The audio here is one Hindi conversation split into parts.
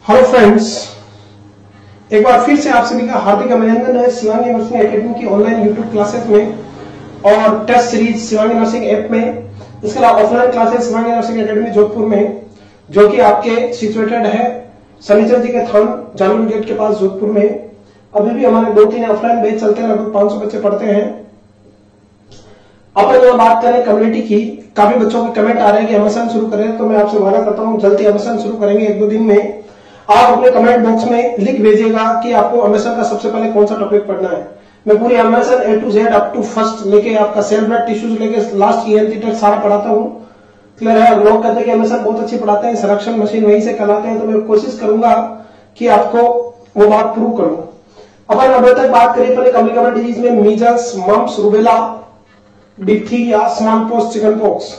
हेलो फ्रेंड्स, एक बार फिर से आप सभी का हार्दिक अभिनंदन है शिवांगी नर्सिंग एकेडमी की ऑनलाइन यूट्यूब क्लासेस में और test series Shivangi nursing app में। इसके अलावा offline classes Shivangi nursing academy Jodhpur में, जो कि आपके सिचुएटेड है शनिचर जी के थान जानवी गेट के पास जोधपुर में। अभी भी हमारे 2-3 ऑफलाइन बैच चलते हैं, लगभग 500 बच्चे पढ़ते हैं। अपन यहाँ बात करें कम्युनिटी की, काफी बच्चों के कमेंट आ रहे हैं कि एमएसएन शुरू करें, तो मैं आपसे वादा करता हूँ जल्दी एमएसएन शुरू करेंगे 1-2 दिन में। आप अपने कमेंट बॉक्स में लिख भेजिएगा कि आपको एमएसएन का सबसे पहले कौन सा टॉपिक पढ़ना है। मैं पूरी MSN A to Z up to first लेके आपका सेल ब्लड टिश्यूज लेके लास्ट ईएनटी तक सारा पढ़ाता हूँ। क्लियर है? लोग कहते हैं कि एमएसएन बहुत अच्छी पढ़ाते हैं, सिलेक्शन मशीन वहीं से कराते हैं, तो मैं कोशिश करूंगा कि आपको वो बात प्रूव करूं। अपन अभी तक बात करिए पहले कम्युनिकेबल डिजीज में measles, mumps, rubella, diphtheria, small pox, chicken pox,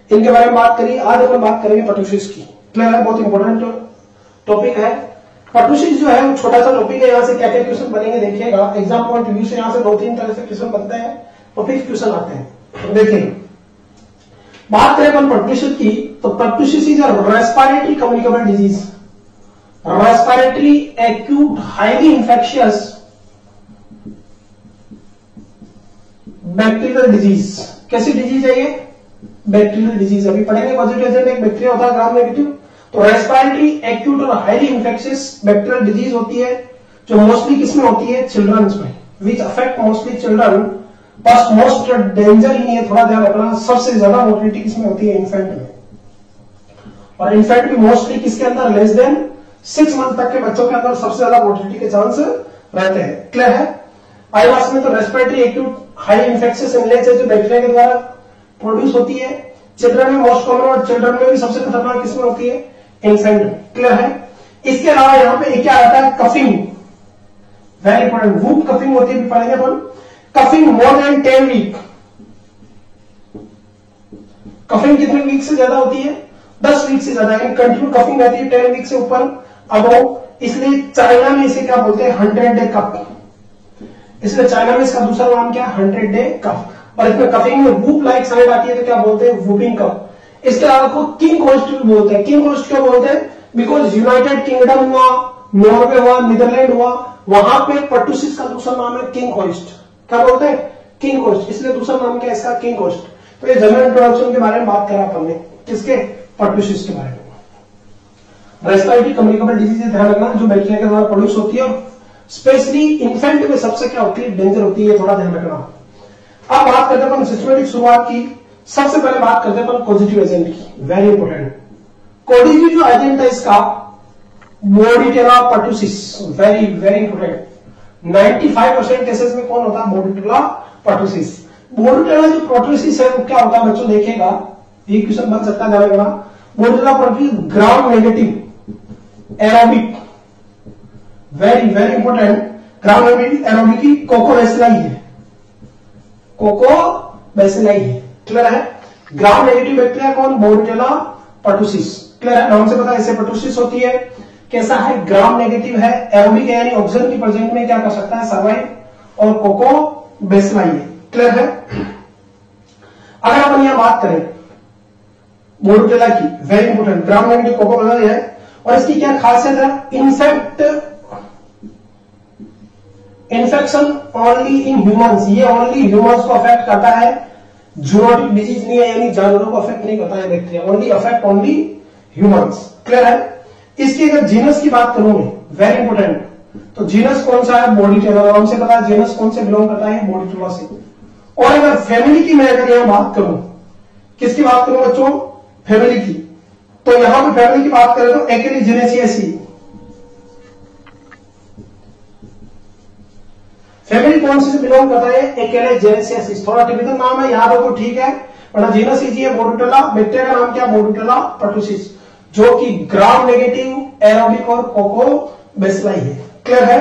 इनके बारे में बात करिए। आज अपन बात करेंगे पर्टुसिस की। क्लियर है? बहुत इंपॉर्टेंट टॉपिक है। पर्टुसिस जो है वो छोटा सा टॉपिक है। यहाँ से क्या क्या क्वेश्चन बनेंगे देखिएगा। एग्जाम पॉइंट व्यू से यहाँ से 2-3 तरह से क्वेश्चन बनते हैं और फिर क्वेश्चन आते हैं। देखिए, बात करें अपन पर्टुसिस की, तो pertussis is a respiratory communicable disease, respiratory acute highly infectious bacterial disease. कैसी डिजीज है ये? Bacterial disease. अभी पढ़ेंगे पॉजिटिव एजेंट एक बैक्टीरिया होता है ग्राम नेगेटिव। तो रेस्पिरेटरी एक्यूट और हाईली इंफेक्शियस बैक्टीरियल डिजीज होती है, जो मोस्टली किसमें होती है? चिल्ड्रंस में, which affect mostly children, but most danger ही है, थोड़ा ध्यान रखना। सबसे ज्यादा मोर्टिलिटी किसमें होती है? इन्फेंट में। और इन्फेंट भी मोस्टली किसके अंदर? लेस देन 6 मंथ तक के बच्चों के अंदर सबसे ज्यादा मोर्टिलिटी के चांस रहते हैं। क्लियर है? आईवास में तो respiratory acute high infectious illness है, जो बैक्टीरिया के द्वारा प्रोड्यूस होती है। चिल्ड्रन में मोस्ट कॉमन और चिल्ड्रन में भी सबसे खतरनाक किसमें होती है? इन्फेंट में। क्लियर है? इसके अलावा यहाँ पे क्या आता है? Coughing, very important. Whoop coughing होती है, पढ़ेंगे अपन। Coughing more than 10 week. Coughing कितने वीक से ज्यादा होती है? 10 वीक से ज्यादा। कंटिन्यू कफिंग रहती है 10 वीक से ऊपर अब, इसलिए चाइना में इसे क्या बोलते हैं? 100 डे कफ। इसलिए चाइना में इसका दूसरा नाम क्या है? 100 डे कफ। और इसमें कफिंग में वूप लाइक साइड आती है तो क्या बोलते हैं? Whooping cough. इसके अलावा को किंग कोस्ट भी बोलते हैं। किंग कोस्ट क्यों बोलते हैं? बिकॉज यूनाइटेड किंगडम हुआ, नॉर्वे हुआ, नीदरलैंड हुआ, वहां पे पर्टुसिस का दूसरा नाम है किंग कोस्ट। क्या बोलते हैं? King coast. इसलिए दूसरा नाम क्या है इसका? King coast. तो ये जनरल इंट्रोडक्शन के बारे में बात करा अपन ने, किसके? पर्टुसिस के बारे में। रेस्पिरेटरी कम्युनिकेबल डिजीज ध्यान रखना, जो बैक्टीरिया के द्वारा प्रोड्यूस होती है और स्पेशली इन्फेंट में सबसे क्या होती है? डेंजर होती है, थोड़ा ध्यान रखना। अब बात करते हैं अपन सिस्टमेटिक शुरुआत की। सबसे पहले बात करते हैं अपन पॉजिटिव एजेंट की, वेरी इंपॉर्टेंट। पॉजिटिव जो एजेंट है इसका Bordetella pertussis, very very important. 95% cases में कौन होता है? बोर्डिटेला पर्टुसिस। बोर्डिटेला जो पर्टुसिस है वो क्या होता है बच्चों? देखिएगा, ये क्वेश्चन बन सकता है, ध्यान रखना। Bordetella pertussis gram negative aerobic, very very important. Gram negative aerobic की कोकोबैसिलाई है, कोकोबैसिलाई है। क्लियर है? ग्राम नेगेटिव बैक्टीरिया कौन? बोर्डिटेला पर्टुसिस। क्लियर है? नाम से पता है इससे पर्टुसिस होती है। कैसा है? ग्राम नेगेटिव है, एरोबिक है, यानी ऑक्सीजन की प्रेजेंट में क्या कर सकता है? सर्वाइव, और कोकोबैसिलाई है। क्लियर है? अगर अपन यहां बात करें बोर्डिटेला की, वेरी इंपॉर्टेंट, ग्राम नेगेटिव कोकोबैसिलाई है। और इसकी क्या खासियत है? इन्फेक्शन ओनली इन ह्यूमंस, ये ओनली ह्यूमंस को अफेक्ट करता है, जूनोटिक डिजीज नहीं है, यानी जानवरों को अफेक्ट नहीं करता है bacteria, only affect only humans. Clear है? इसकी अगर जीनस की बात करूं मैं, वेरी इंपॉर्टेंट, तो जीनस कौन सा है? बोर्डिटेला। नाम से पता है जीनस कौन से बिलोंग करता है? बोर्डिटेला से। और अगर फैमिली की मैं अगर यहां बात करूं, किसकी बात करूं बच्चों? फैमिली की। तो यहां पर फैमिली की बात करें तो एक्टिनिजेनेसिएसी। फैमिली कौन से बिलोंग करता है? एक्टिनिजेनेसिएसिस। थोड़ा टिपिकल नाम है, याद हो तो ठीक है, वरना जीनस इजी है बोर्डिटेला। बैक्टीरिया का नाम क्या? बोर्डिटेला पर्टुसिस, जो कि ग्राम नेगेटिव एरोबिक और कोकोबैसिलाई है। क्लियर है?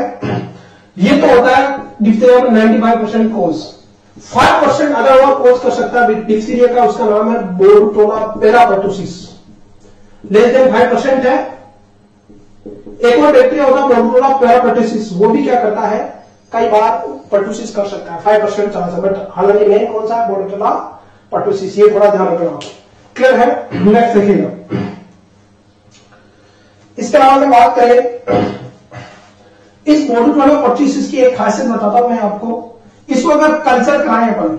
ये तो होता है डिप्थीरिया में 95% कोज। 5% अगर और कोज कर सकता है डिप्थीरिया का, उसका नाम है बोर्डिटेला पेरापर्टुसिस। लेस देन 5% है। एक और बैक्टीरिया होता है बोर्डिटेला पेरापर्टुसिस, वो भी क्या करता है? कई बार पर्टुसिस कर सकता है, 5% चांस है, बट हालांकि मेन कौन सा है? बोर्डिटेला पर्टुसिस। ये थोड़ा ध्यान रखना। क्लियर है? नेक्स्ट देखिएगा, इसके अलावा अगर बात करें इस मॉड्यूल 12 की एक खासियत बताता हूं मैं आपको। इसको अगर कल्चर कराएं अपन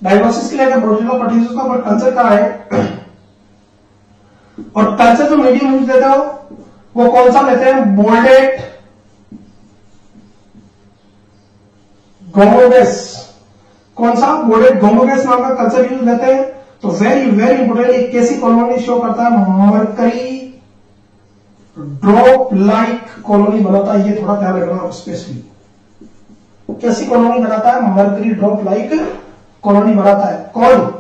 डायग्नोसिस के लिए, अगर मॉड्यूल 12 को अपन कल्चर कराएं और कल्चर जो मीडियम यूज लेते हो वो कौन सा लेते हैं, बोल्डेड गोमोगेस। कौन सा, बोल्डेड गोमोगेस नाम का कल्चर यूज लेते हैं। तो वेरी वेरी इंपोर्टेंट, एक कैसी कॉलोनी शो करता है, मरकरी ड्रॉप लाइक कॉलोनी बनाता है। ये थोड़ा ध्यान रखना स्पेशली, कैसी कॉलोनी बनाता है, मरकरी ड्रॉप लाइक कॉलोनी बनाता है। कौन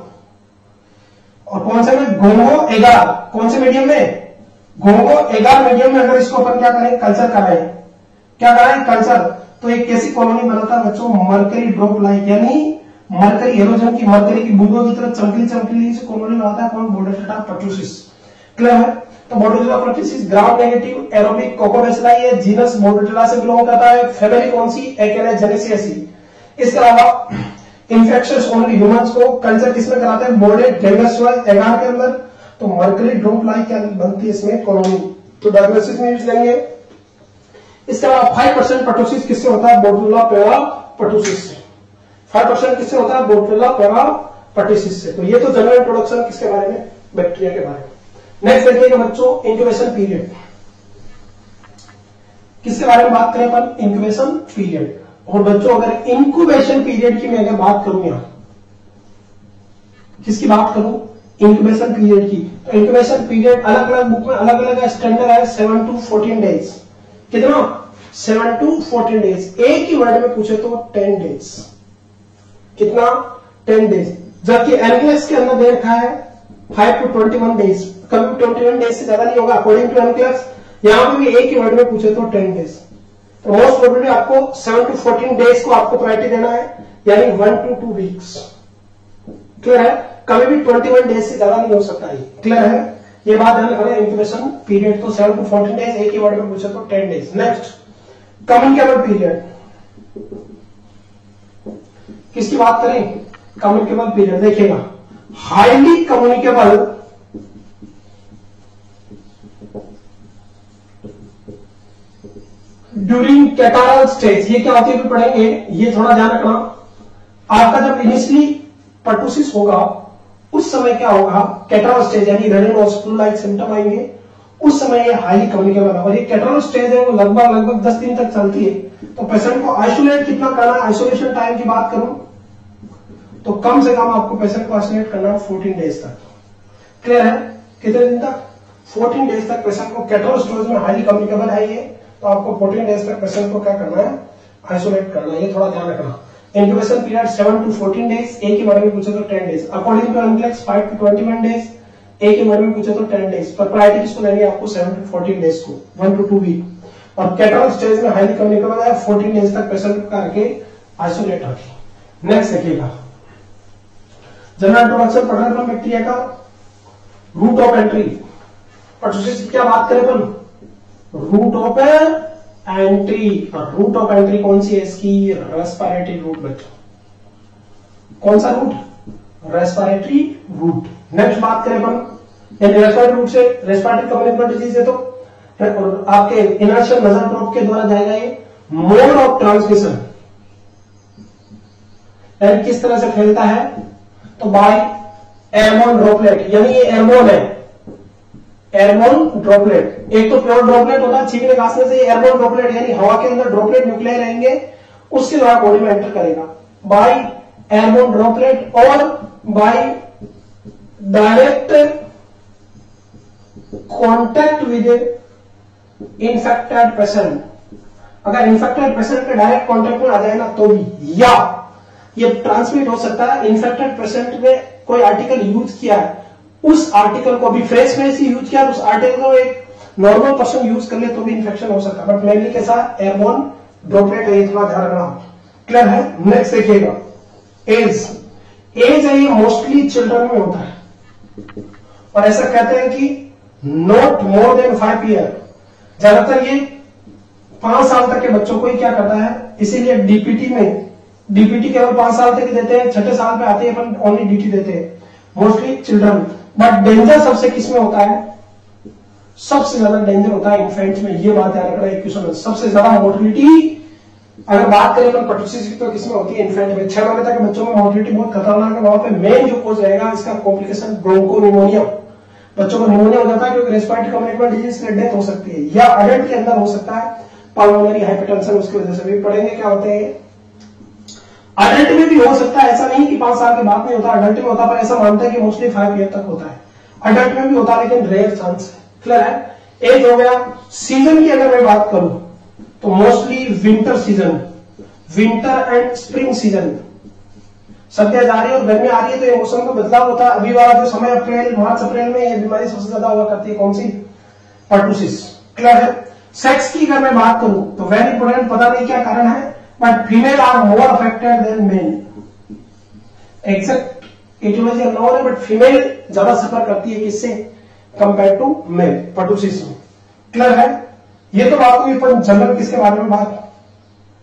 और कौन से में, गोंगो एगार। कौन से मीडियम में, गोंगो एगार मीडियम में। अगर इसको अपन क्या करें, कल्चर कराएं, क्या कराएं, कल्चर। तो एक कैसी कॉलोनी बनाता है बच्चों, मरकरी ड्रॉप लाइक, यानी मरकरी हेलोजन की, मरकरी की बूंदों की तरह चमकीली चमकीली से कॉलोनी बनाता है। कौन, बोर्डेटा पर्टुसिस। क्लियर है। तो बोर्डेटा पर्टुसिस ग्राम नेगेटिव एरोबिक कोकोबैसिलाई है, जीनस बोर्डेटा से बिलोंग करता है। फैमिली कौन सी, एक्टिनेजेनेसिएसी। इसके अलावा इंफेक्शंस ओनली ह्यूमंस को कल्चर किसमें कराते हैं, बोर्डेड डेंगसवाइज एगार के अंदर। तो मरकरी ड्रॉप लाइक क्या बनती है इसमें, कॉलोनी। तो डायग्नोसिस में यूज लेंगे। इसके अलावा 5% पर्टुसिस किससे होता है, बोर्डेला पेरा पर्टुसिस से। 5% किससे होता है, बोर्डेला पेरा पर्टुसिस से। तो ये तो जनरल इंट्रोडक्शन किसके बारे में, बैक्टीरिया के बारे में। नेक्स्ट देखिएगा बच्चों, इंक्यूबेशन पीरियड। किसके बारे में बात करें अपन, इंक्यूबेशन पीरियड। और बच्चों अगर इंक्यूबेशन पीरियड की मैं अगर बात करूं, यहां किसकी बात करूं, इंक्यूबेशन पीरियड की। तो इंक्यूबेशन पीरियड अलग अलग बुक में अलग अलग स्टैंडर्ड है, 7 to 14 डेज। कितना, 7 to 14 डेज। एक ही वर्ड में पूछे तो 10 डेज। कितना, 10 डेज। जबकि एनक्लेस के अंदर दे रखा है 5 to 21 डेज। कभी 21 डेज से ज्यादा नहीं होगा अकॉर्डिंग टू एनक्लेस। यहां पर भी एक ही वर्ड में पूछे तो 10 डेज। तो मोस्ट प्रोबेबली आपको 7 to 14 डेज को आपको प्रायोरिटी देना है, यानी 1 to 2 वीक्स। क्लियर है। कभी भी 21 डेज से ज्यादा नहीं हो सकता है। क्लियर है, ये बात ध्यान रखना। इंक्यूबेशन पीरियड तो 7 to 14 डेज, एक ही वर्ड में पूछे तो 10 डेज। Next, communicable period. किसकी बात करें, कम्युनिकेबल पीरियड। देखिएगा, highly communicable during catarrhal stage. ये क्या होती है पढ़ेंगे, ये थोड़ा ध्यान रखना। आपका जब इनिशियली पर्टुसिस होगा उस समय क्या होगा, कैटारल स्टेज यानी रनिंग और फ्लू लाइक सिम्टम आएंगे, उस समय ये हाईली कम्युनिकेबल है। और ये कैटारल स्टेज है वो लगभग 10 दिन तक चलती है। तो पेशेंट को आइसोलेट कितना करना है, आइसोलेशन टाइम की बात करूं तो कम से कम आपको पेशेंट को आइसोलेट करना है 14 डेज तक। क्लियर है, कितने दिन तक, 14 डेज तक पेशेंट को। कैटारल स्टेज में हाईली कम्युनिकेबल है ये, तो आपको 14 डेज तक पेशेंट को क्या करना है, आइसोलेट करना है। ये थोड़ा ध्यान रखना। इंक्यूबेशन पीरियड 7 to 14 डेज, एक ही बारे में पूछे तो 10 डेज। अकॉर्डिंग टू एनक्लेस 5 to 21 डेज, एक ही बारे में पूछे तो 10 डेज। पर प्रायोरिटी किसको देंगे आपको, 7 to 14 डेज को, 1 to 2 वीक। और कैटारल स्टेज में हाईली कम्युनिकेबल है, 14 डेज तक पेशेंट को करके आइसोलेट रखें। नेक्स्ट देखिएगा, जनरल इंट्रोडक्शन पढ़ रहे हैं बैक्टीरिया का। रूट ऑफ एंट्री, पर्टुसिस की क्या बात करें अपन, रूट ऑफ एंट्री। और रूट ऑफ एंट्री कौन सी है इसकी, रेस्पिरेटरी रूट बच्चों। कौन सा रूट, रेस्पिरेटरी रूट। नेक्स्ट बात करें अपन, रेस्पिरेटरी रूट से रेस्पिरेटरी कम्युनिकेबल डिजीज है, तो और आपके इनर्शियल नजर ड्रॉप के द्वारा जाएगा ये। मोड ऑफ ट्रांसमिशन, यानी किस तरह से फैलता है, तो बाय एयरबोर्न ड्रॉपलेट, यानी ये एयरबोर्न है, एयरबोर्न ड्रॉपलेट। एक तो प्योर ड्रॉपलेट होता है छींकने खांसने से, एयरबोर्न ड्रॉपलेट यानी हवा के अंदर ड्रॉपलेट न्यूक्लियाई रहेंगे, उसके द्वारा बॉडी में एंटर करेगा बाय एयरबोर्न ड्रॉपलेट और by direct contact with infected patient. अगर इन्फेक्टेड पेशेंट के डायरेक्ट कॉन्टैक्ट में आ जाए ना तो भी, या ये ट्रांसमिट हो सकता है। इन्फेक्टेड पेशेंट ने कोई आर्टिकल यूज किया है, उस आर्टिकल को भी फ्रेश में से यूज किया, उस आर्टिकल को एक नॉर्मल पर्सन यूज कर ले तो भी इन्फेक्शन हो सकता है। बट मेनली कैसा, एयरबोर्न ड्रॉपलेट है, ये थोड़ा ध्यान रखना। क्लियर है। नेक्स्ट देखिएगा, एज। एज है ये मोस्टली चिल्ड्रन में होता है और ऐसा कहते हैं कि नॉट मोर देन 5 ईयर। ज्यादातर ये 5 साल तक के बच्चों को ही क्या करता है, इसीलिए डीपीटी में, डीपीटी केवल 5 साल तक देते हैं, 6ठे साल पे आते हैं अपन ओनली डीटी देते हैं, मोस्टली चिल्ड्रन। बट डेंजर सबसे किसमें होता है, सबसे ज्यादा डेंजर होता है इन्फेंट्स में, ये बात याद रखना। एक क्वेश्चन सबसे ज्यादा मोर्टिलिटी अगर बात करें अपन पर्टुसिस की तो किसमें होती है? इन्फेंट में। 6 महीने तक बच्चों में मोर्टिलिटी बहुत खतरनाक है। वहां पे मेन जो कोज रहेगा इसका कॉम्प्लिकेशन ब्रोंकोनिमोनिया, बच्चों को निमोनिया हो जाता है क्योंकि रेस्पिरेटरी कम्युनिकेबल डिजीज से डेथ हो सकती है, या अडल्ट के अंदर हो सकता है पल्मोनरी हाइपरटेंशन, उसकी वजह से भी पढ़ेंगे क्या होते हैं। अडल्ट में भी हो सकता है, ऐसा नहीं कि 5 साल के बाद में होता, अडल्ट में होता, पर ऐसा मानता है कि मोस्टली 5 ईयर तक होता है। अडल्ट में भी होता है लेकिन रेयर चांस है। क्लियर है? एज हो गया। सीजन की अगर मैं बात करूं तो mostly winter season, winter and spring season, सर्दियां जा रही है और गर्मी आ रही है तो ये मौसम का बदलाव होता है। अभी वाला जो समय अप्रैल मार्च अप्रैल में ये बीमारी सबसे ज्यादा हुआ करती है, कौन सी? पर्टुसिस। क्लियर है? सेक्स की अगर मैं बात करूं तो वेरी इंपोर्टेंट, पता नहीं क्या कारण है but female are more affected than male. Exact etiology unknown है बट फीमेल ज्यादा सफर करती है किससे? कंपेयर टू मेल, पर्टुसिस में। क्लियर है? ये तो बात हुई अपन जनरल किसके बारे में बात,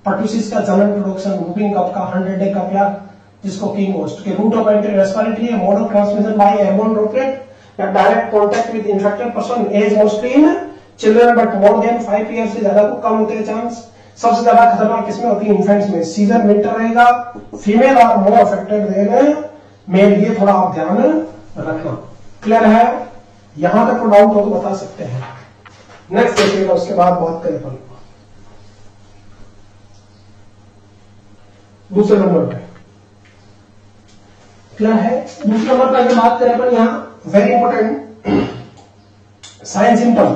पर्टुसिस का जनरल प्रोडक्शन, वूपिंग कफ का, 100 डे कफ, या जिसको किंग होस्ट के रूट ऑफ एंट्री रेस्पिरेटरी है, mode of transmission by airborne droplet या direct contact with infected person, as mostly in children but more than 5 year से ज्यादा को कम होते हैं चांस। सबसे ज्यादा खतरनाक किसमें होती है? इन्फेंट्स में। सीजन विंटर रहेगा, female are more affected than male, ये थोड़ा आप ध्यान रखना। क्लियर है? यहां तक को डाउट हो तो बता सकते हैं। नेक्स्ट देखिएगा, उसके बाद बात करें अपन दूसरे नंबर पे। क्लियर है? दूसरे नंबर पर अगर बात करें अपन यहां वेरी इंपोर्टेंट साइन सिम्टम,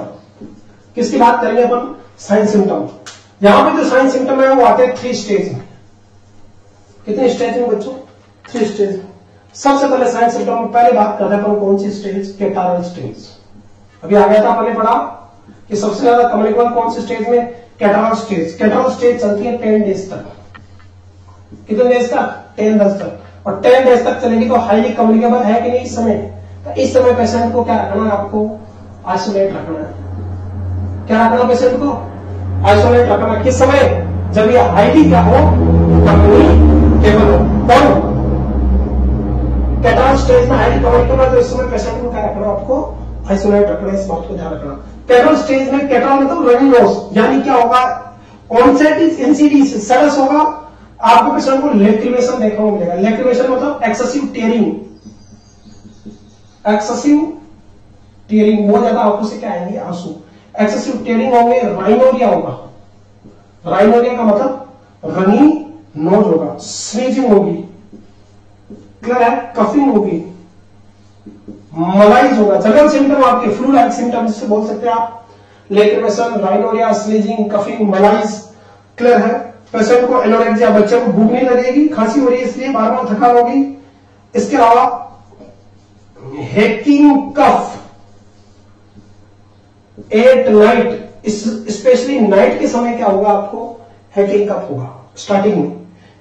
किसकी बात करेंगे अपन? Sign symptom. यहां पे जो साइन सिम्टम है वो आते हैं 3 स्टेज में। कितने स्टेज में बच्चों? 3 स्टेज में। सबसे पहले साइन सिम्टम में पहले बात करते हैं अपन कौन सी स्टेज? Catarrhal stage. अभी आ गया था, पहले पढ़ा कि सबसे ज्यादा कम्युनिकेबल कौन सी स्टेज में? Catarrhal stage. कैटारल स्टेज चलती है 10 डेज तक। कितने डेज तक? 10 डेज तक। और 10 डेज तक चलेगी तो हाईली कम्युनिकेबल है कि नहीं इस समय? तो इस समय पेशेंट को क्या रखना है? आपको आइसोलेट रखना है। क्या रखना पेशेंट को? आइसोलेट रखना। किस समय? जब ये हाईली क्या हो? कम्युनिकेबल हो। कौन? कैटारल स्टेज में हाईली कम्युनिकेबल, तो इस समय पेशेंट को क्या रखना? आपको आइसोलेट रखना। इस बात को ध्यान रखना। कैटारल स्टेज में, कैटारल मतलब रनिंग नोज, यानी क्या होगा? ऑनसेट इज इंसीडियस, सरस होगा। आपको पेशेंट को लेक्रिमेशन देखने को मिलेगा। लेक्रिमेशन मतलब एक्सेसिव टीयरिंग, एक्सेसिव टीयरिंग, बहुत ज्यादा आंखों से क्या आएंगे? आंसू। एक्सेसिव टीयरिंग होंगे। राइनोरिया होगा। राइनोरिया का मतलब रनी नोज होगा। स्नीजिंग होगी। क्लियर है? कफिंग होगी। मलाइज होगा। जनरल सिम्टम आपके फ्लू लाइक सिम्टम जिससे बोल सकते हैं आप, लेक्रिमेशन, राइनोरिया, स्नीजिंग, कफिंग, मलाइज। क्लियर है? पेशेंट को एनोरेक्सिया, बच्चे को भूख नहीं लगेगी, खांसी हो रही है इसलिए बार बार थकान होगी। इसके अलावा hacking cough at night, specially night के समय क्या होगा? आपको हेकिंग कफ होगा स्टार्टिंग में।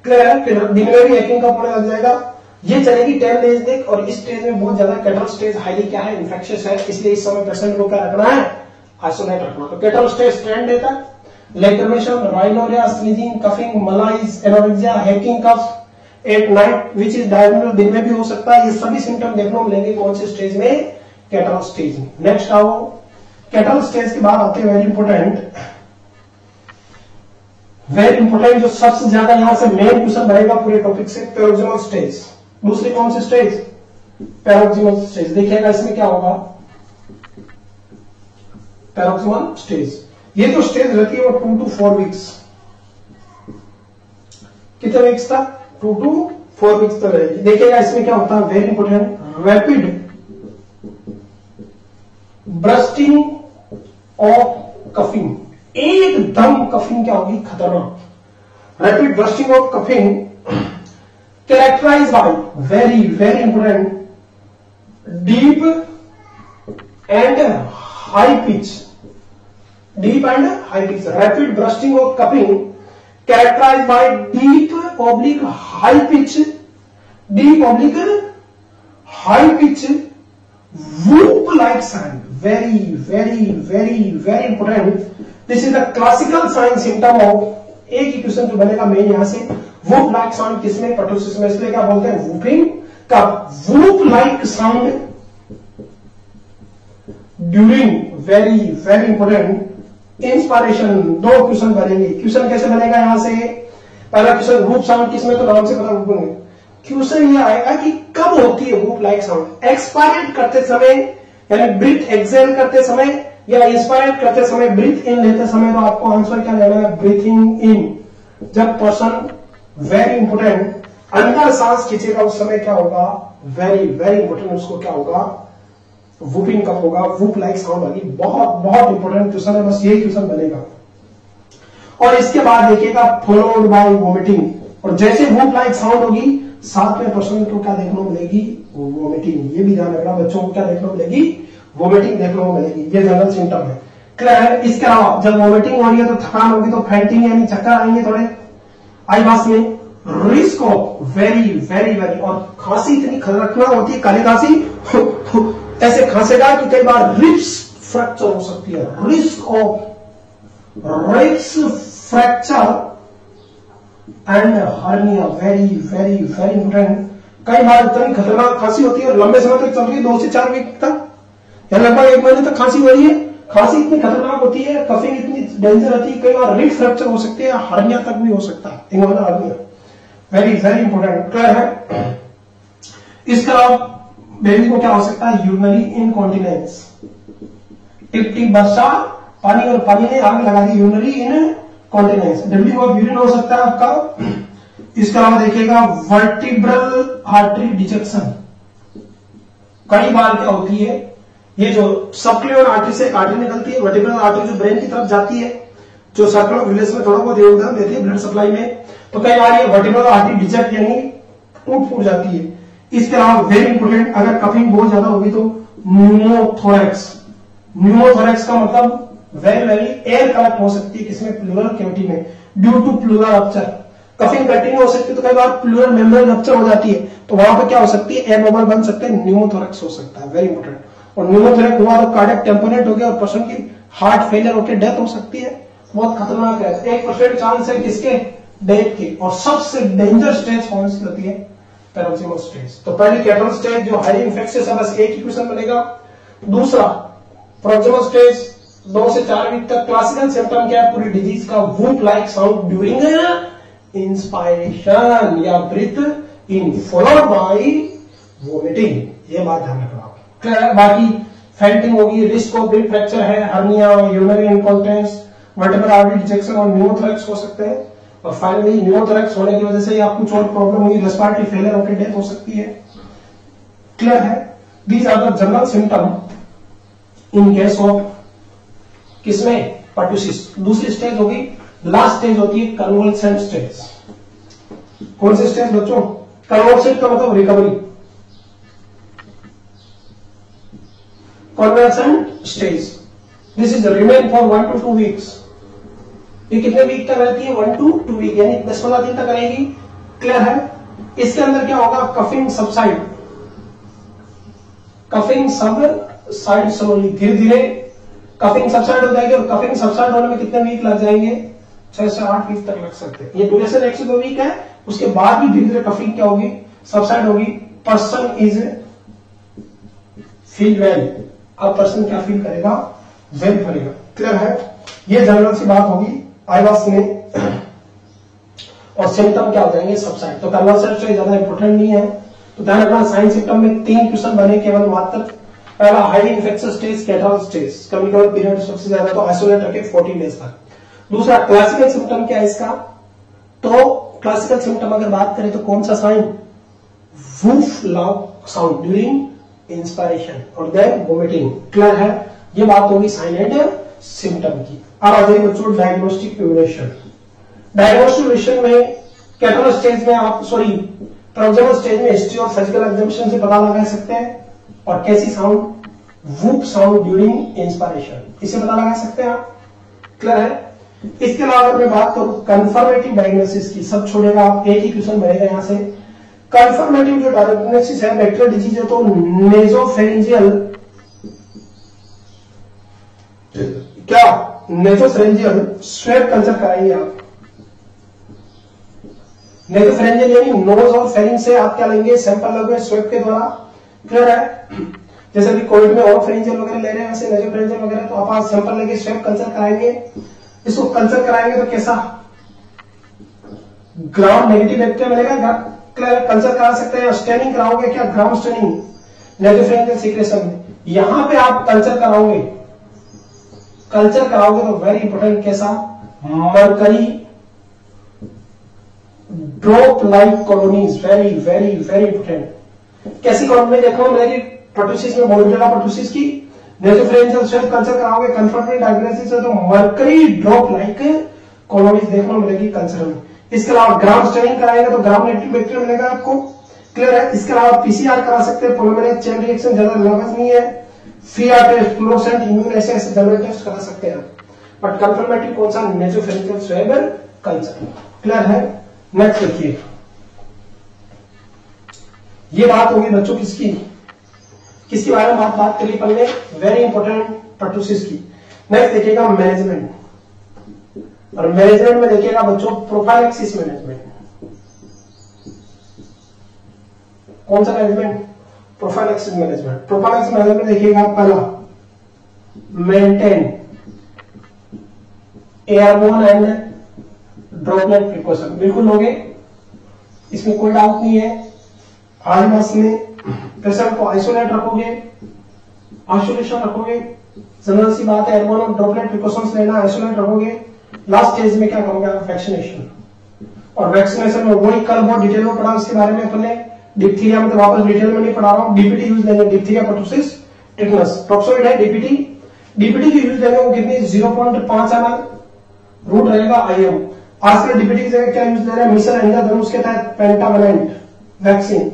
क्लियर है? फिर दिन में भी हेकिंग कफ होने लग जाएगा। ये चलेगी 10 डेज तक। और इस स्टेज में बहुत ज्यादा कैटारल स्टेज हाईली क्या है? इन्फेक्शियस है, इसलिए इस समय पेशेंट को क्या रखना है? आइसोलेट रखना। तो कैटारल स्टेज 10 डेज तक, lacrimation, rhinorrhoea, sneezing, coughing, malaise, anorexia, hacking cough at night which is diagnose, दिन में भी हो सकता है। ये सभी सिम्टम देखने को मिलेंगे कौन से स्टेज में? कैटारल स्टेज में। नेक्स्ट आओ, कैटारल स्टेज के बाद आते हैं वेरी इंपोर्टेंट जो सबसे ज्यादा यहां से मेन क्वेश्चन बनेगा पूरे टॉपिक से, पैरोक्सिमल स्टेज। दूसरी कौन सी स्टेज? Paroxysmal stage. देखिएगा इसमें क्या होगा? पैरोक्सिमल स्टेज, ये जो स्टेज रहती है वो 2 to 4 वीक्स। कितने वीक्स तक? 2 to 4 वीक्स तक रहेगी। देखिएगा इसमें क्या होता है? Very important, rapid bursting of coughing. एकदम कफिंग क्या होगी? खतरनाक। Rapid bursting of coughing characterized by very important deep and high pitch, deep and high pitch. Rapid bursting of cupping characterized by deep oblique high pitch, deep oblique high pitch whoop like sound. Very important. This is the classical sign symptom of, एक ही क्वेश्चन जो बनेगा मेन यहां से, whoop like sound किसमें? पर्टुसिस में। इसलिए क्या बोलते हैं? whooping का whoop like sound during very very important inspiration. दो क्वेश्चन बनेंगे। क्वेश्चन कैसे बनेगा यहां से, पहला क्वेश्चन वूप साउंड किसमें, तो नाम से पता होंगे। क्वेश्चन ये आएगा कि कब होती है वूप लाइक साउंड, एक्सपायरेट करते समय यानी ब्रीथ एक्सेल करते समय या इंस्पायरेट करते समय ब्रीथ इन लेते समय। तो आपको आंसर क्या लेना है, ब्रीथिंग इन। जब पर्सन वेरी इंपोर्टेंट अंदर सांस खींचेगा उस समय क्या होगा, वेरी वेरी इंपोर्टेंट, उसको क्या होगा, वूपिंग कब होगा, वूप लाइक साउंड होगी। बहुत बहुत इंपोर्टेंट क्वेश्चन है, बस यही क्वेश्चन बनेगा। और इसके बाद देखिएगा फॉलोड बाय वोमिटिंग, और जैसे वूप लाइक साउंड होगी साथ में पर्सन को क्या देखने को मिलेगी, वोमिटिंग। ये भी ध्यान रखना, बच्चों को क्या देखने को मिलेगी, वोमिटिंग देखने को मिलेगी। ये जनरल सिम्टम है, क्लियर है। इसके अलावा जब वोमिटिंग हो रही है तो थकान होगी, तो फैंटिंग यानी चक्कर आएंगे थोड़े आई पास में। Risk of very very very, और खांसी इतनी खतरनाक होती है, काली खांसी ऐसे खांसेगा कि कई बार रिब्स फ्रैक्चर हो सकती है। Risk of ribs fracture and hernia, very very very important. कई बार इतनी खतरनाक खांसी होती है, लंबे समय तक चल रही है, 2 से 4 वीक तक या लगभग 1 महीने तक खांसी हो रही है। खांसी इतनी खतरनाक होती है, कफिंग इतनी डेंजर होती है, कई बार रिब फ्रैक्चर हो सकती है, हर्निया तक भी हो सकता है, inguinal hernia. Very very important, clear है। इसके अलावा बेबी को क्या हो सकता है, यूरिनरी इनकॉन्टिनेंस। टिप टिप बरसा पानी और पानी ने आग लगा दी, urinary incontinence. W of urine हो सकता है आपका। इसके अलावा देखिएगा वर्टिब्रल आर्टरी डिजेक्शन। कई बार क्या होती है, ये जो सबक्लेवियन आर्टरी से एक आर्टरी निकलती है, वर्टिब्रल आर्टरी जो ब्रेन की तरफ जाती है, जो सर्कुलर विलेज में थोड़ा बहुत योगदान देती है ब्लड सप्लाई में, तो कई बार ये वर्टिब्रल आर्टरी डिजेक्ट यानी टूट फूट जाती है। इसके अलावा वेरी इंपोर्टेंट, अगर कफिंग बहुत ज्यादा होगी तो न्यूमोथोरेक्स। न्यूमोथोरेक्स का मतलब वेरी वेरी एयर कलेक्ट हो सकती है किसमें, प्लूरल कैविटी में, due to pleural rupture. Coughing continue हो सकती है तो कई बार प्लूरल मेम्ब्रेन रप्चर हो जाती है, तो वहां पर क्या हो सकती है, एयर बबल बन सकते हैं, न्यूमोथोरेक्स हो सकता है, वेरी इंपोर्टेंट। और न्यूमोथोरेक्स हुआ तो कार्डियक टेम्पोनेट हो गया और पर्सन की हार्ट फेलियर होकर डेथ हो सकती है, बहुत खतरनाक है। 1% चांस है किसके, डेथ के। और सबसे डेंजर स्टेज कौन सी होती है, पैरोक्सिमल स्टेज। तो पहली कैटल स्टेज जो हाई इन्फेक्शियस है, बस एक ही क्वेश्चन बनेगा। दूसरा प्रोक्सिमल स्टेज 2 से 4 वीक तक। क्लासिकल सिम्टम क्या है पूरी डिजीज का, whoop like sound during inspiration या breath in followed by vomiting. ये बात ध्यान रखना आप, क्लियर। बाकी फैंटिंग होगी, रिस्क ऑफ ब्रीथ फ्रैक्चर है, hernia, urinary incontinence, vertebral artery dissection और न्यूमोथोरेक्स हो सकते हैं। और फाइनली न्यूमोथोरेक्स होने की वजह से या कुछ और प्रॉब्लम हुई, रेस्पिरेटरी फेलियर होकर डेथ हो सकती है, क्लियर है। These are the general symptom in case of किसमें, पर्टुसिस। दूसरी स्टेज होगी, लास्ट स्टेज होती है कन्वल्सेंट स्टेज। कौन सी स्टेज बच्चों, कन्वल्सेंट का मतलब recovery. Convulsant stage this is remain for 1 to 2 weeks. ये कितने वीक तक रहती है, 1 to 2 वीक यानी 10-15 दिन तक रहेगी, क्लियर है। इसके अंदर क्या होगा, coughing subside, coughing subside slowly, धीरे धीरे कफिंग सबसाइड हो जाएगी। और कफिंग सबसाइड होने में कितने वीक लग जाएंगे, 6 से 8 वीक तक लग सकते हैं। ये ड्यूरेशन 1 से 2 वीक है, उसके बाद भी धीरे धीरे कफिंग क्या होगी, सबसाइड होगी। पर्सन इज फील वेल, अब पर्सन क्या फील करेगा, वेल करेगा, क्लियर है। ये जनरल सी बात होगी आईवास में। और सिम्टम क्या हो जाएंगे, सबसाइड। तो कन्वर्सेंट स्टेज ज्यादा इंपोर्टेंट नहीं है, तो ध्यान रखना। साइन सिम्टम में 3 क्वेश्चन बने केवल मात्र। पहला high infection stage, cattle stage, chemical period सबसे ज्यादा, तो आइसोलेट रखे 14 डेज तक। दूसरा क्लासिकल सिम्टम क्या है इसका, तो क्लासिकल सिम्टम अगर बात करें तो कौन सा sign, whoop loud sound during inspiration और देन वोमिटिंग, क्लियर है। ये बात होगी साइन एंड सिम्टम की। अब आ जाइए बच्चों डायग्नोस्टिक इवैल्यूएशन। डायग्नोस्टिक इवैल्यूएशन में कैटल स्टेज में आप प्रोक्सिमल स्टेज में हिस्ट्री और सर्जिकल एग्जामिनेशन से पता लगा सकते हैं। और कैसी sound, whoop sound during inspiration, इसे पता लगा सकते हैं आप, क्लियर है। इसके अलावा अगर मैं बात करूं कंफर्मेटिव डायग्नोसिस की, सब छोड़ेगा आप, एक ही क्वेश्चन बनेगा यहां से। कंफर्मेटिव जो डायग्नोसिस है बैक्टीरियल डिजीज है, तो नेजोफेरिंजियल, क्या नेजोफेरिंजियल स्वेब कल्चर कराएंगे आप। नेजोफेरिंजियल यानी नोज और फेरिंग से आप क्या लेंगे, सैंपल लोगे स्वेब के द्वारा, क्लियर है। जैसे अभी कोविड में ऑरोफेरिंजियल वगैरह ले रहे हैं, वैसे नेसोफेरिंजियल वगैरह, तो आप सैंपल लेके स्वेब कल्चर कराएंगे, इसको कल्चर कराएंगे तो कैसा ग्राम नेगेटिव बैक्टीरिया मिलेगा, कल्चर करा सकते हैं। स्टेनिंग कराओगे क्या, ग्राम स्टेनिंग नेसोफेरिंजियल सीक्रेशन में, यहां पे आप कल्चर कराओगे तो वेरी इंपॉर्टेंट कैसा mercury drop like colonies, very very very important. कैसी कॉलोनी देखो मेरी पर्टुसिस में मोलुकुलर पर्टुसिस की नेसोफेरिंजियल स्वेब कल्चर कराओगे, कंफर्मेटरी डायग्नोसिस है तो मरकरी ड्रॉप लाइक कॉलोनीज देखने को मिलेगी कल्चर में। इसके अलावा ग्राम स्टेनिंग कराएंगे तो ग्राम नेगेटिव बैक्टीरिया मिलेगा आपको, क्लियर है। इसके अलावा पीसीआर करा सकते हैं, पॉलीमरेज चेन रिएक्शन ज्यादा लर्वस नहीं है, फीआर टेस्ट, फ्लोरोसेंट इम्यून ऐसे जनरल टेस्ट करा सकते हैं, बट कंफर्मेटरी कौन सा, नेसोफेरिंजियल स्वेब कल्चर, क्लियर है। नेक्स्ट देखिए, ये बात होगी बच्चों किसकी बारे में बात करी पहले, वेरी इंपॉर्टेंट पर्टुसिस की। नेक्स्ट देखिएगा मैनेजमेंट, और मैनेजमेंट में देखिएगा बच्चों प्रोफाइलैक्सिस मैनेजमेंट। कौन सा management, prophylaxis management. Prophylaxis management देखिएगा, पहला maintain airborne and droplet precaution, बिल्कुल लोगे, इसमें कोई डाउट नहीं है। आसपास में पेशेंट को आइसोलेट रखोगे, आइसोलेशन रखोगे, जनरल सी बात है, एयरबोर्न और ड्रॉपलेट प्रिकॉशंस लेना, आइसोलेट रखोगे। लास्ट स्टेज में क्या करोगे आप, वैक्सीनेशन, और वैक्सीनेशन में वही कल बहुत डिटेल में पढ़ा, उसके बारे में अपने डिप्थीरिया में तो वापस डिटेल में नहीं पढ़ा रहा हूं। डीपीटी यूज लेंगे, डिप्थीरिया पर्टुसिस टिटनस, टॉक्सोइड है डीपीटी की यूज लेंगे, वो कितनी 0.5 ml रूट रहेगा आईएम। आजकल डीपीटी की जगह क्या यूज ले रहे हैं, मिशन इंद्रधनुष के तहत pentavalent vaccine,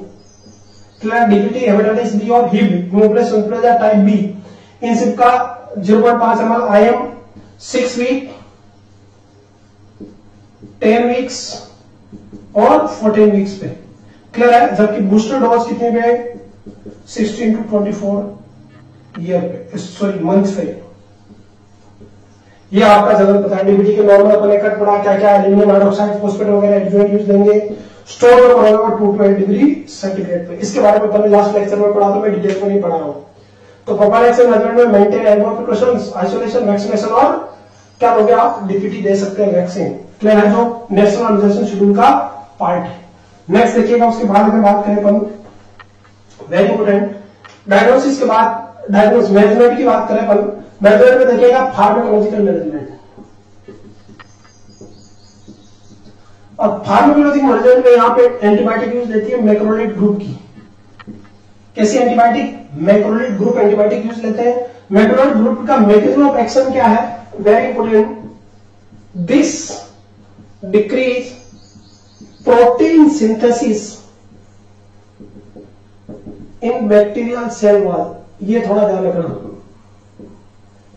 clear. DPT hepatitis B और हिब इन्फ्लुएंजा टाइप बी, इन सब का 0.5 ml आईएम 6 वीक, 10 वीक्स और 14 वीक्स पे, क्लियर है। जबकि बूस्टर डोज कितने पे, 16 to 24 ईयर पे, सॉरी मंथ पे। ये आपका जरूर पता है। डीबीटी के नॉर्मल अपने कट पड़ा क्या क्या, एल्यूमिनियम हाइड्रोक्साइड फोस्फेट वगैरह एडजुवेंट यूज देंगे, स्टोर में पड़ा 2 डिग्री सेंटीग्रेड पे। इसके बारे में पहले लास्ट लेक्चर में पढ़ा, तो मैं डिटेल में नहीं पढ़ा हूं। तो प्रोफाइलैक्सिस मैनेजमेंट में maintain airborne precautions, isolation, vaccination, और क्या हो गया आप डीपीटी दे सकते हैं वैक्सीन, क्लियर है, जो नेशनल इम्यूनाइजेशन शेड्यूल का पार्ट है। नेक्स्ट देखिएगा, उसके बाद अगर बात करें अपन, वेरी इंपोर्टेंट, डायग्नोसिस के बाद डायग्नोसिस मैनेजमेंट की बात करें अपन, मैनेजमेंट में देखिएगा फार्माकोलॉजिकल मैनेजमेंट। और फार्माकोलॉजिकल मैनेजमेंट में यहां पे एंटीबायोटिक यूज लेती है मैक्रोलिड ग्रुप की। कैसी antibiotic, macrolide group antibiotic use लेते हैं। मैक्रोलिड ग्रुप का मैकेनिज्म ऑफ एक्शन क्या है, very important, this decrease protein synthesis in bacterial cell wall, ये थोड़ा ध्यान रखना।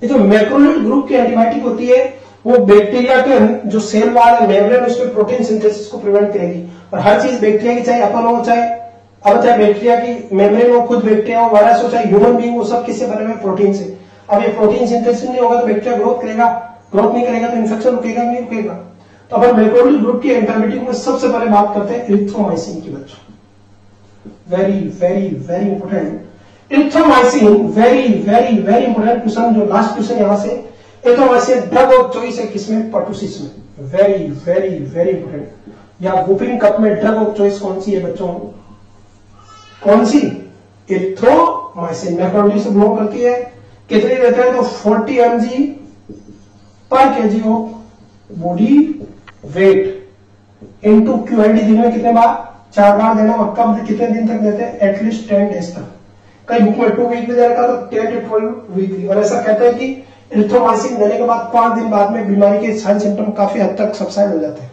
ये जो मैक्रोलिड ग्रुप की एंटीबायोटिक होती है, वो बैक्टीरिया के जो सेल वॉल है, मेम्ब्रेन, उसके प्रोटीन सिंथेसिस को प्रिवेंट करेगी। और हर चीज बैक्टीरिया की, चाहे अपन हो, चाहे बैक्टीरिया की मेम्ब्रेन हो, खुद बैक्टीरिया हो, वायरस हो, चाहे ह्यूमन बीइंग हो, सब किससे बने हुए, प्रोटीन से। अब ये प्रोटीन सिंथेसिस नहीं होगा तो बैक्टीरिया ग्रोथ करेगा, ग्रोथ नहीं करेगा तो इन्फेक्शन रुकेगा नहीं रुकेगा। तो अपन मैक्रोलिड ग्रुप की एंटीबायोटिक में सबसे पहले बात करते हैं इरिथ्रोमाइसिन की बच्चों, very very very important. Erythromycin very very very important question, जो लास्ट क्वेश्चन यहां से। इरिथ्रोमाइसिन ड्रग ऑफ चॉइस है किसमें, पर्टुसिस में, वेरी वेरी वेरी इंपोर्टेंट। या वुपिंग कप में ड्रग ऑफ चॉइस कौन सी है बच्चों, कौन सी, इरिथ्रोमाइसिन। मैक्रोलिड से बिलोंग करती है, कितनी देते हैं तो 40 mg पर kg of body weight into QID, दिन में कितने बार, 4 बार देना। और कब, कितने दिन तक देते हैं, एटलीस्ट 10 डेज तक। कई बुक में 2 वीक में देने का, तो 10 to 12 वीकली। और ऐसा कहते हैं कि इरिथ्रोमाइसिन देने के बाद 5 दिन बाद में बीमारी के साइन सिम्टम काफी हद तक सबसाइड हो जाते हैं।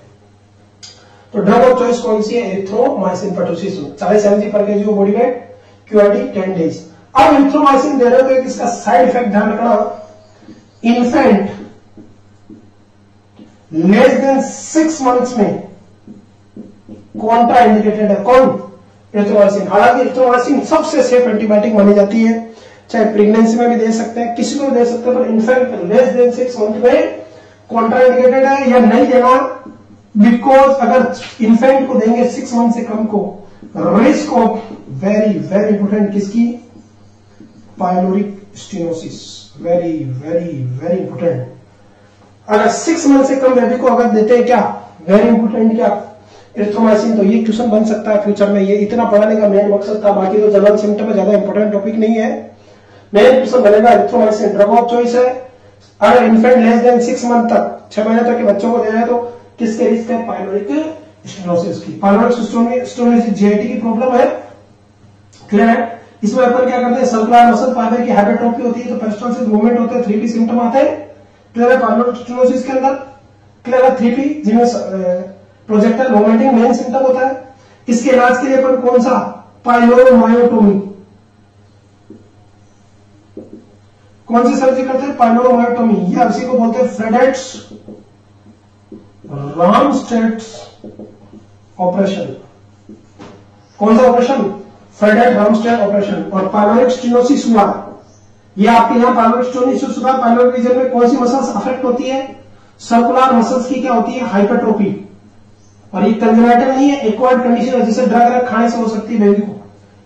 तो ड्रग ऑफ चॉइस कौन सी है, इरिथ्रोमाइसिन पर्टुसिस, 40 mg पर kg of body weight, QID 10 days. अब इरिथ्रोमाइसिन दे रहे हो तो इसका साइड इफेक्ट ध्यान रखना, इन्फेंट लेस देन 6 months में कॉन्ट्रा इंडिकेटेड है, कौन, इरिथ्रोमाइसिन। हालांकि इरिथ्रोमाइसिन सबसे सेफ एंटीबायोटिक मानी जाती है, चाहे प्रेगनेंसी में भी दे सकते हैं, किसी को भी दे सकते हैं, पर इन्फेंट लेस देन 6 months में कॉन्ट्रा इंडिकेटेड है, या नहीं देना, बिकॉज अगर इन्फेंट को देंगे 6 months से कम को, risk of very very important किसकी, pyloric stenosis, very very very important. अगर 6 मंथ से कम बेबी को अगर देते हैं क्या, वेरी इंपोर्टेंट क्या, एरिथ्रोमाइसिन, तो ये क्वेश्चन बन सकता है फ्यूचर में। ये इतना पढ़ाने का मेन मकसद था, बाकी तो जनरल सिम्टम में ज्यादा इंपोर्टेंट टॉपिक नहीं है। मेन क्वेश्चन बनेगा एरिथ्रोमाइसिन, ड्रग ऑफ चॉइस है। अगर इन्फेंट लेस देन 6 मंथ तक, 6 महीने तक के बच्चों को देना है तो किसके रिस्क है, पाइलोरिक स्टेनोसिस की। पाइलोरिक स्टेनोसिस जेआईटी की प्रॉब्लम है, क्लियर है। इसमें अपन क्या करते हैं, सर्कुलर मसल फाइबर की हाइपरट्रोफी होती है, तो पेरिस्टालसिस मूवमेंट होते हैं, 3P सिम्टम आते हैं, क्लियर है। पाइलोरिक स्टेनोसिस के अंदर क्लियर है 3P, जिनमें प्रोजेक्टाइल वोमिटिंग मेन सिम्टम होता है। इसके इलाज के लिए अपन कौन सा, पाइलोरोमायोटोमी, कौन सी सर्जरी करते हैं, पाइलोरोमायोटोमी, या उसी को बोलते हैं फ्रेडेट्स रामस्टेड्स ऑपरेशन। कौन सा ऑपरेशन, फ्रेडेट रामस्टेड ऑपरेशन। और पाइलोरिक स्टेनोसिस हुआ, ये आपके यहां पाइलोरिक स्टेनोसिस हुआ, पाइलोरिक रीजन में कौन सी मसल्स अफेक्ट होती है, सर्कुलर मसल्स की क्या होती है, हाइपरट्रोफी। और ये कंजेनाइटल नहीं है, एक्वायर्ड कंडीशन है, जिसे ड्रग खाने से हो सकती है बेबी को,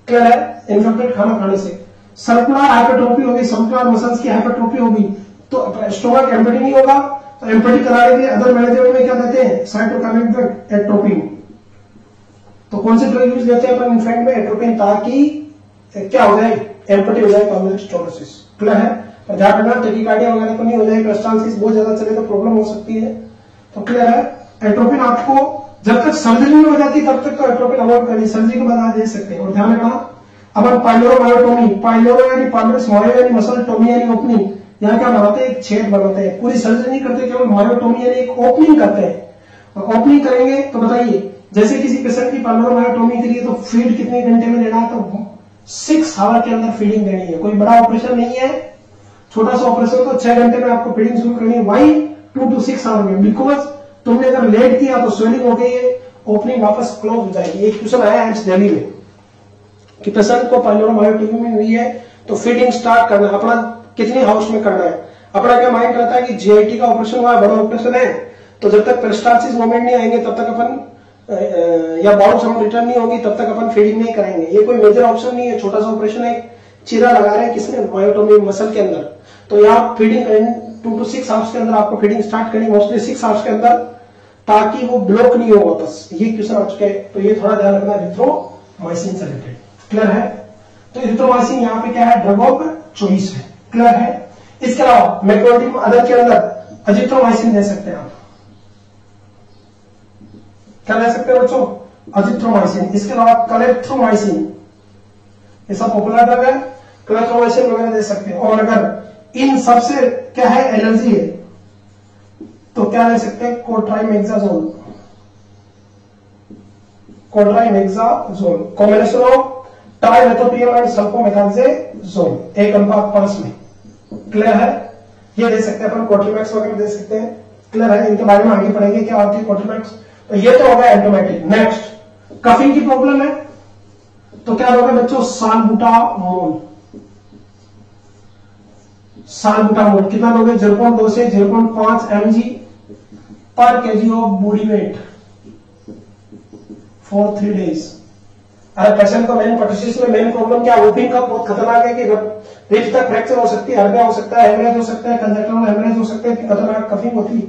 क्लियर है, इन्फेक्टेड खाना खाने से। सर्कुलर हाइपरट्रोफी होगी, सर्कुलर मसल्स की हाइपरट्रोफी होगी, तो स्टोमक एम्प्टी नहीं होगा, तो एम्प्टी कराने के लिए अदर मैनेजमेंट में क्या देते हैं, साइटोकाइनेटिक ड्रग, एट्रोपिन। तो कौन से ड्रग यूज देते हैं अपन इन्फेंट में, एट्रोपिन, ताकि क्या हो जाए, एम्प्टी हो जाए पाइलोरिक स्टेनोसिस, क्लियर है। पर ध्यान रखना टेकिकार्डिया वगैरह तो नहीं हो जाए, पेरिस्टालसिस बहुत ज्यादा चले तो प्रॉब्लम हो सकती है, तो क्लियर है। एट्रोपिन आपको जब तक सर्जरी नहीं हो जाती तब तक तो एट्रोपिन अवॉइड करिए, सर्जरी के बाद आप दे सकते हैं। और ध्यान रखना अपन पाइलोरोमायोटोमी, पाइलोरो यानी पाइलोरिस, मायो यानी मसल, टोमी यानी ओपनिंग, यहाँ क्या बनाते हैं, एक छेद बनाते हैं, पूरी सर्जरी नहीं करते, केवल मायोटोमी यानी एक ओपनिंग करते हैं। और ओपनिंग करेंगे तो बताइए, जैसे किसी पेशेंट की पाइलोरोमायोटोमी के लिए तो फीड कितने घंटे में लेना है, तो 6 आवर के अंदर फीडिंग देनी है। कोई बड़ा ऑपरेशन नहीं है, छोटा सा ऑपरेशन, तो 6 घंटे में आपको फीडिंग शुरू करनी है। वाई 2 to 6 आवर में, बिकॉज तुमने अगर लेट किया तो स्वेलिंग हो गई है, ओपनिंग वापस क्लोज हो जाएगी। एक क्वेश्चन आया एम्स दिल्ली में कि पेशेंट को पाइलोरोमायोटोमी हुई है तो फीडिंग स्टार्ट करना अपना कितनी हाउस में करना है। अपना क्या माइंड रहता है कि जेआईटी का ऑपरेशन हुआ है, बड़ा ऑपरेशन है, तो जब तक पेरिस्टालसिस मूवमेंट नहीं आएंगे तब तक अपन या बाउल साउंड रिटर्न नहीं होगी तब तक अपन फीडिंग नहीं करेंगे। ये कोई मेजर ऑप्शन नहीं है, छोटा सा ऑपरेशन है, चीरा लगा रहे हैं किसने, मायोटोमी मसल के अंदर। तो यहाँ फीडिंग 2 to 6 आवर्स के अंदर आपको फीडिंग स्टार्ट करनी, मोस्टली 6 आवर्स के अंदर, ताकि वो ब्लॉक नहीं हो वापस। ये क्वेश्चन आ चुके हैं, तो ये थोड़ा ध्यान रखना एरिथ्रोमाइसिन से रिलेटेड, क्लियर है। तो एरिथ्रोमाइसिन यहाँ पे क्या है, ड्रग ऑफ चॉइस है, क्लियर है। इसके अलावा मैक्रोटिम अदर के अंदर अजिथ्रोमाइसिन दे सकते हैं आप, क्या ले सकते हैं बच्चों, अजिथ्रोमाइसिन। इसके अलावा क्लेथ्रोमाइसिन, ये सब पॉपुलर ड्रग है, क्लेथ्रोमाइसिन वगैरह दे सकते हैं। और अगर इन सबसे क्या है, एलर्जी है, तो क्या ले सकते हैं, कोट्राइमेक्साजोल, कोट्राइमेक्साजोल, कॉम्बिनेशन ऑफ ट्राइमेथोप्रियम एंड सल्फोमेथाक्सेजोल 1:5 में, क्लियर है। ये दे सकते हैं अपन, कोट्रीमैक्स वगैरह दे सकते हैं, क्लियर है। इनके बारे में आगे पढ़ेंगे क्या होती है कोट्रीमैक्स। तो ये तो होगा एंटीबायोटिक। नेक्स्ट कफिंग की प्रॉब्लम है तो क्या होगा बच्चों, सालबुटामोल। सालबुटामोल कितना लोगे, 0.2 से 0.5 mg पर kg of body wait for 3 days। अरे पेशेंट को मेन पर्टुसिस में मेन प्रॉब्लम क्या, वूपिंग का बहुत खतरनाक है कि रिब तक फ्रैक्चर हो सकती है, हर्निया हो सकता है, हेमरेज हो सकता है, कंजक्टिवल हेमरेज हो सकता है, खतरनाक कफिंग होती है,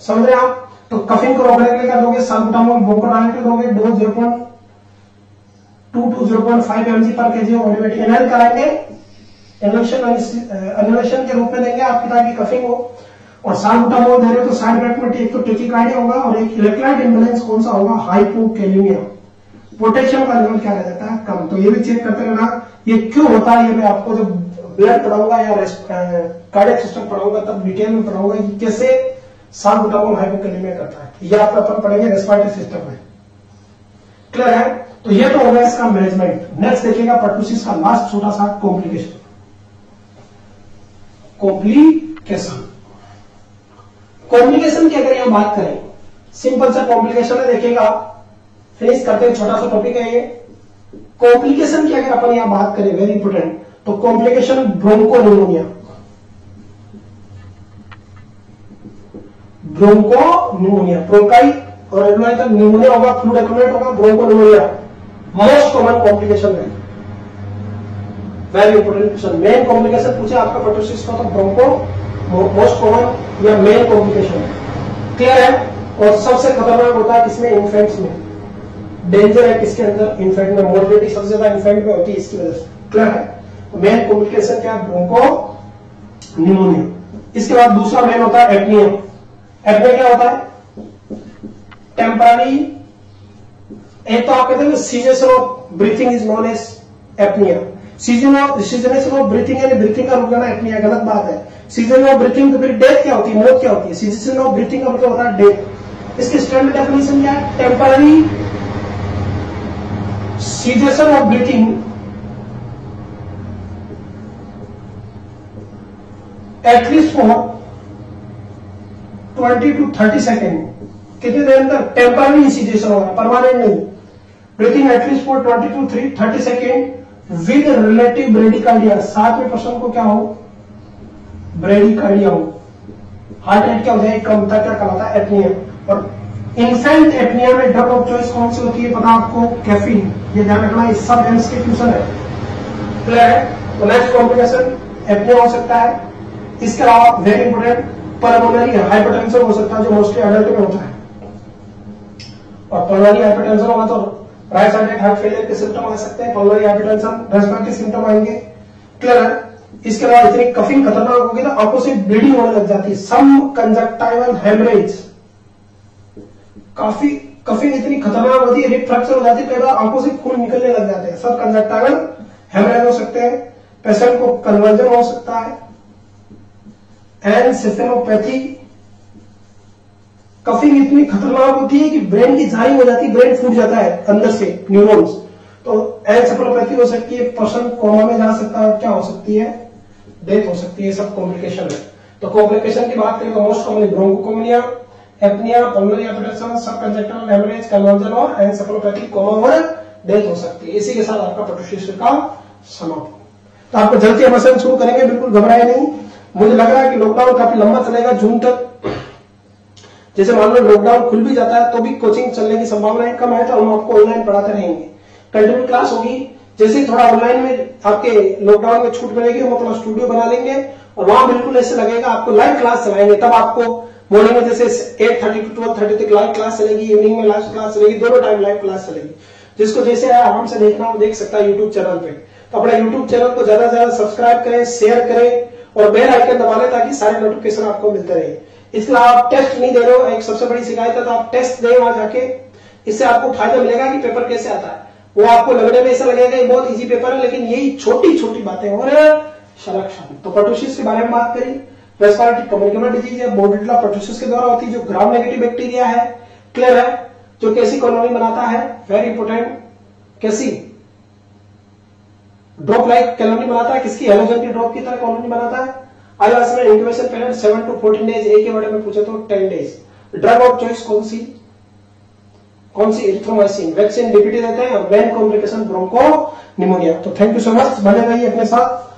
समझ रहे आप। तो कफिंग को रोकने के लिए क्या दोगे, सालबुटामोल ब्रोंकोडायलेटर दोगे, डोज 0.2 to 0.5 mg पर kg of body wait inhale कराएंगे, इनहेलेशन के रूप में देंगे आपकी, ताकि कफिंग हो। और सालबुटामोल दे रहे हो तो साइड इफेक्ट में एक तो टेकिकार्डिया होगा और एक इलेक्ट्रोलाइट इम्बैलेंस कौन सा होगा, हाइपोकैलेमिया, पोटेशियम का लेवल क्या रह जाता है, कम। तो ये भी चेक करते रहना, ये क्यों होता है, ये मैं आपको जब ब्लड पढ़ाऊंगा या कार्डियक सिस्टम पढ़ाऊंगा तब डिटेल में पढ़ाऊंगा कि कैसे सालबुटामोल हाइपोकैलेमिया करता है। ये आप अपन पढ़ेंगे रेस्पिरेटरी सिस्टम में, क्लियर है। तो ये तो होगा इसका मैनेजमेंट। नेक्स्ट देखिएगा पर्टुसिस का लास्ट छोटा सा कॉम्प्लिकेशन। कॉम्प्लिकेशन की अगर यहां बात करें, सिंपल सा कॉम्प्लिकेशन है, देखिएगा फिनिश करते हैं, छोटा सा टॉपिक है ये। कॉम्प्लिकेशन की अगर अपन यहां बात करें, वेरी इंपोर्टेंट, तो कॉम्प्लिकेशन ब्रोंकोनिमोनिया, ब्रोंकोनिमोनिया, ब्रोंकाई और एल्वेओलाई तक निमोनिया होगा, फ्लूइड एक्युमुलेट होगा, ब्रोंकोनिमोनिया मोस्ट कॉमन कॉम्प्लिकेशन है। Very important question. Main complication पूछे आपका परटूसिस का तो ब्रोंको मोस्ट कॉमन या मेन कॉम्प्लिकेशन क्लियर है। और सबसे खतरनाक होता है किसमें, इन्फेंट्स में। डेंजर है किसके अंदर, इन्फेंट में। मोर्बिलिटी सबसे ज्यादा इन्फेंट में होती है इसकी वजह से। क्लियर है। मेन कॉम्प्लिकेशन क्या है, ब्रोंको निमोनिया। इसके बाद दूसरा मेन होता है एपनिया। एपनिया क्या होता है, टेम्पररी, एक तो आप कहते हैं cessation of breathing is known as apnoea. Cessation of breathing यानी ब्रीथिंग का रुक जाना एपनिया, गलत बात है। सीजन ऑफ ब्रीथिंग तो फिर डेथ क्या होती है, मौत क्या होती है। सीजनेशन ऑफ ब्रीथिंग का मतलब होता है डेथ। इसकी स्टैंडर्ड डेफिनेशन क्या है, temporary cessation of breathing at least for 20 to 30 second. कितने देर तक, टेम्पररी सीजनेशन होगा, परमानेंट नहीं। Breathing at least for 20 to 30 second with relative bradycardia. साथ में पर्सन को क्या हो, ब्रेडिकार्डिया हो। हार्ट रेट क्या हो जाए, कम था, क्या कहलाता है, एपनिया। और इन्फेंट एपनिया में ड्रग ऑफ चॉइस कौन सी होती है पता आपको, कैफीन। ये ध्यान रखना, ये सब इंस्टीट्यूशन है। क्लियर है। तो नेक्स्ट कॉम्प्लिकेशन एपनिया हो सकता है। इसके अलावा वेरी इंपोर्टेंट पल्मोनरी हाइपरटेंशन हो सकता है, जो मोस्टली अडल्ट में होता है। और पल्मोनरी हाइपरटेंशन होगा तो राइट साइडेड हार्ट फेलियर के सिम्टम आ सकते हैं। पल्मोनरी हाइपरटेंशन रेस्पिरेटरी सिम्टम आएंगे। क्लियर है। इसके अलावा इतनी कफिंग खतरनाक होगी ना, आंखों से ब्लीडिंग होने लग जाती है। सम कंजक्टाइवल हेमरेज, काफी कफिंग इतनी खतरनाक होती है, हिप फ्रैक्चर हो जाती है, कई बार आंखों से खून निकलने लग जाते हैं। सब कंजक्टाइवल हेमरेज हो सकते हैं। पेशेंट को कन्वर्जन हो सकता है। एनसेफेलोपैथी, कफिंग इतनी खतरनाक होती है कि ब्रेन की जारी हो जाती है, ब्रेन फूट जाता है अंदर से न्यूरॉन्स। तो एनसेफेलोपैथी हो सकती है, पर्सन कोमा में जा सकता है, क्या हो सकती है, डेथ हो सकती है। सब कॉम्प्लिकेशन है। तो कॉम्प्लिकेशन की बात करें तो most commonly bronchopneumonia, apnoea, pulmonary hypertension, subconjunctival haemorrhage, convulsion और एनसेफेलोपैथी, कोमा और डेथ हो सकती है। इसी के साथ आपका परटूसिस का समाप्त। तो आपको जल्दी हम असेंस शुरू करेंगे, बिल्कुल घबराए नहीं। मुझे लग रहा है कि लॉकडाउन काफी लंबा चलेगा, जून तक। जैसे मान लो लॉकडाउन खुल भी जाता है तो भी कोचिंग चलने की संभावनाएं कम है, तो हम आपको ऑनलाइन पढ़ाते रहेंगे। कंटिन्यू क्लास होगी। जैसे ही थोड़ा ऑनलाइन में आपके लॉकडाउन में छूट मिलेगी, हम अपना स्टूडियो बना लेंगे और वहां बिल्कुल ऐसे लगेगा आपको लाइव क्लास चलाएंगे। तब आपको मॉर्निंग में जैसे 8:30 to 12:30 तक लाइव क्लास चलेगी, इवनिंग में लाइव क्लास चलेगी, दोनों टाइम लाइव क्लास चलेगी। जिसको जैसे आराम से देखना हो देख सकता है यूट्यूब चैनल पे। तो अपने यूट्यूब चैनल को ज्यादा से ज्यादा सब्सक्राइब करें, शेयर करें और बेल आइकन दबा लें ताकि सारे नोटिफिकेशन आपको मिलते रहे। इसलिए आप टेस्ट नहीं दे रहे हो, एक सबसे बड़ी शिकायत है, तो आप टेस्ट दें वहां जाके। इससे आपको फायदा मिलेगा कि पेपर कैसे आता है। वो आपको लगने में ऐसा लगेगा कि बहुत इजी पेपर है, लेकिन यही छोटी छोटी बातें हो रही है संरक्षण। तो परटूसिस के बारे में बात करी। रेस्पिरेटरी कम्युनिकेबल डिजीज है, बोर्डिला परटूसिस के द्वारा होती है, जो ग्राम नेगेटिव बैक्टीरिया है। क्लियर है। जो कैसी कॉलोनी बनाता है, वेरी इंपोर्टेंट, कैसी ड्रॉप लाइक कॉलोनी बनाता है, किसकी हेलोजन की ड्रॉप की तरह कॉलोनी बनाता है। आईएलआईएस में इंक्यूबेशन पीरियड 7 to 14 डेज, एक के बारे में पूछे तो 10 डेज। ड्रग ऑफ चॉइस कौन सी, एरिथ्रोमाइसिन। वैक्सीन डीपीटी देते हैं। Main complication broncho pneumonia. तो थैंक यू सो मच, बने रहिए अपने साथ।